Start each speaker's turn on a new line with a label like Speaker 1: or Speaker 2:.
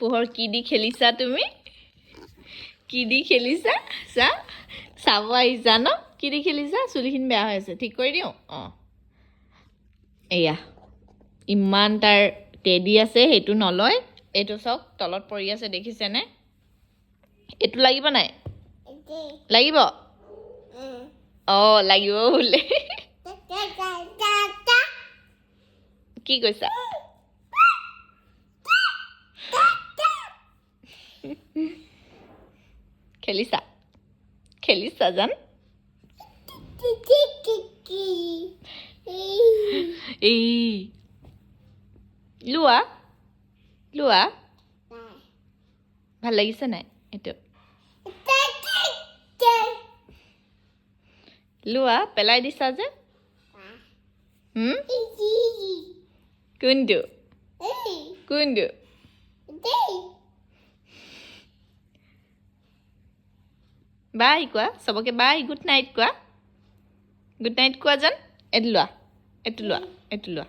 Speaker 1: পোহৰ কি দি খেলিছা তুমি কি দি খেলিছা চাব আহিছা ন কি দি খেলিছা চুলিখিনি বেয়া হৈ আছে ঠিক কৰি দিওঁ অঁ এয়া ইমান তাৰ টেডি আছে সেইটো নলয় এইটো চাওক তলত পৰি আছে দেখিছেনে এইটো লাগিব নাই লাগিব অঁ লাগিব বোলে কি কৈছা খেলিছা খেলিছা জান এই লোৱা লোৱা ভাল লাগিছে নাই এইটো লোৱা পেলাই দিছা যে কোনটো কোনটো বাই কোৱা চবকে বাই গুড নাইট কোৱা জান এইটো লোৱা এইটো লোৱা